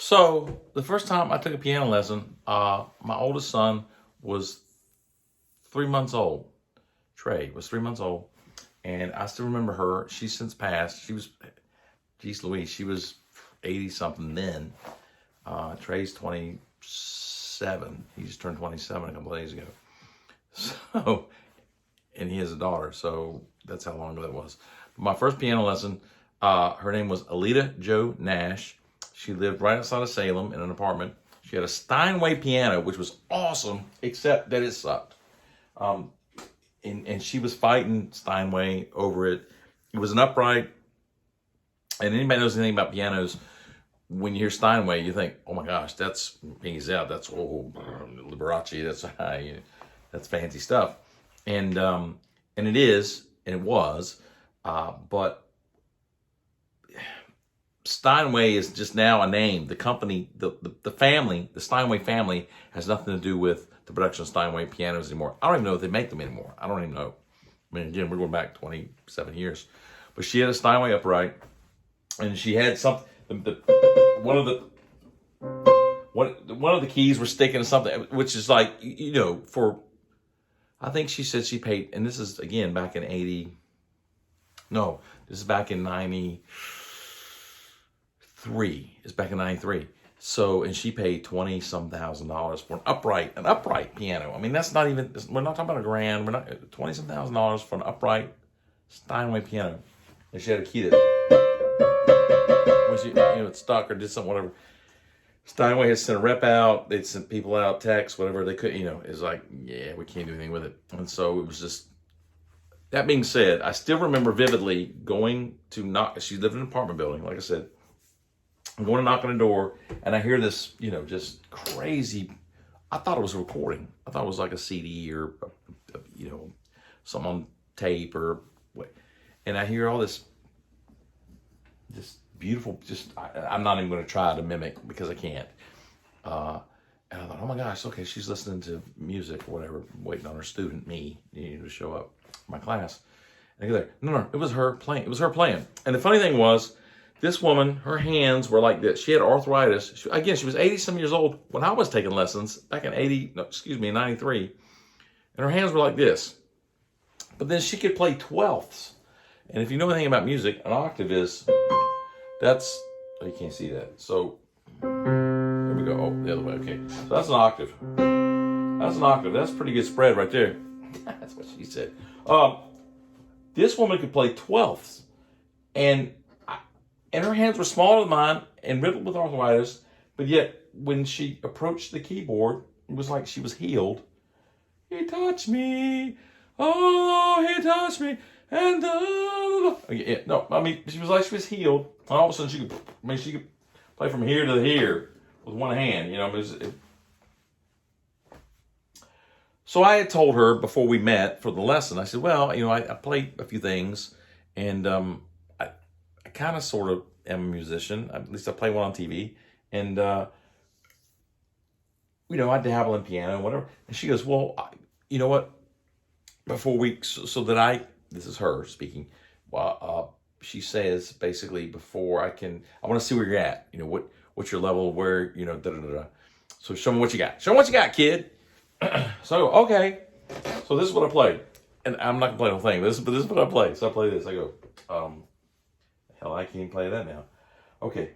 So the first time I took a piano lesson, my oldest son was 3 months old. Trey was 3 months old, and I still remember her. She's since passed. She was, geez Louise, she was 80 something then. Trey's 27. He just turned 27 a couple of days ago. So, and he has a daughter. So that's how long ago that was. My first piano lesson, her name was Alita Jo Nash. She lived right outside of Salem in an apartment. She had a Steinway piano, which was awesome, except that it sucked. And she was fighting Steinway over it. It was an upright. And anybody knows anything about pianos, when you hear Steinway, you think, oh my gosh, that's that's Liberace, that's fancy stuff. And it is, and it was, but Steinway is just now a name. The company, the family, the Steinway family has nothing to do with the production of Steinway pianos anymore. I don't even know if they make them anymore. I don't even know. I mean, again, we're going back 27 years. But she had a Steinway upright, and she had something. One of the keys were sticking to something, which is like, for. I think she said she paid, and this is again back in 80. No, this is back in 93. It's back in 93. So, and she paid $20-some thousand for an upright piano. I mean, that's not even, we're not talking about $1,000. We're not, $20-some thousand for an upright Steinway piano. And she had a key that, when she, it stuck or did something, whatever. Steinway had sent a rep out. They'd sent people out, text, whatever. They could, it's like, yeah, we can't do anything with it. And so it was just, that being said, I still remember vividly going to knock. She lived in an apartment building, like I said. I'm going to knock on the door, and I hear this, just crazy. I thought it was a recording. I thought it was like a CD or, something on tape or what. And I hear all this beautiful, I'm not even going to try to mimic because I can't. And I thought, oh my gosh, okay, she's listening to music or whatever, waiting on her student, me, to show up for my class. And I go there, no, it was her playing. It was her playing. And the funny thing was, this woman, her hands were like this. She had arthritis. She was 80-some years old when I was taking lessons back in 93. And her hands were like this. But then she could play 12ths. And if you know anything about music, an octave is, you can't see that. So, there we go. Oh, the other way. Okay. So that's an octave. That's an octave. That's a pretty good spread right there. That's what she said. This woman could play 12ths. And her hands were smaller than mine and riddled with arthritis, but yet when she approached the keyboard, it was like she was healed. He touched me, oh, he touched me, and she was like she was healed. And all of a sudden she could play from here to here with one hand, So I had told her before we met for the lesson, I said, well, I played a few things, and I kind of sort of am a musician. At least I play one on TV. And, I dabble in piano and whatever. And she goes, well, you know what? This is her speaking. She says basically before I want to see where you're at. What's your level, where, da-da-da-da. So show me what you got. Show me what you got, kid. So, okay. So this is what I played. And I'm not going to play the whole thing, but this is what I play. So I play this. I go, hell, I can't play that now. Okay.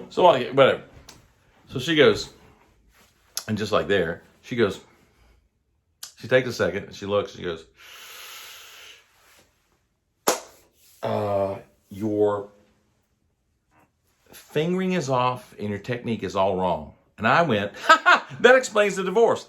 So, whatever. So she goes, and just like there, she goes, she takes a second, and she looks, she goes, your fingering is off and your technique is all wrong. And I went, that explains the divorce.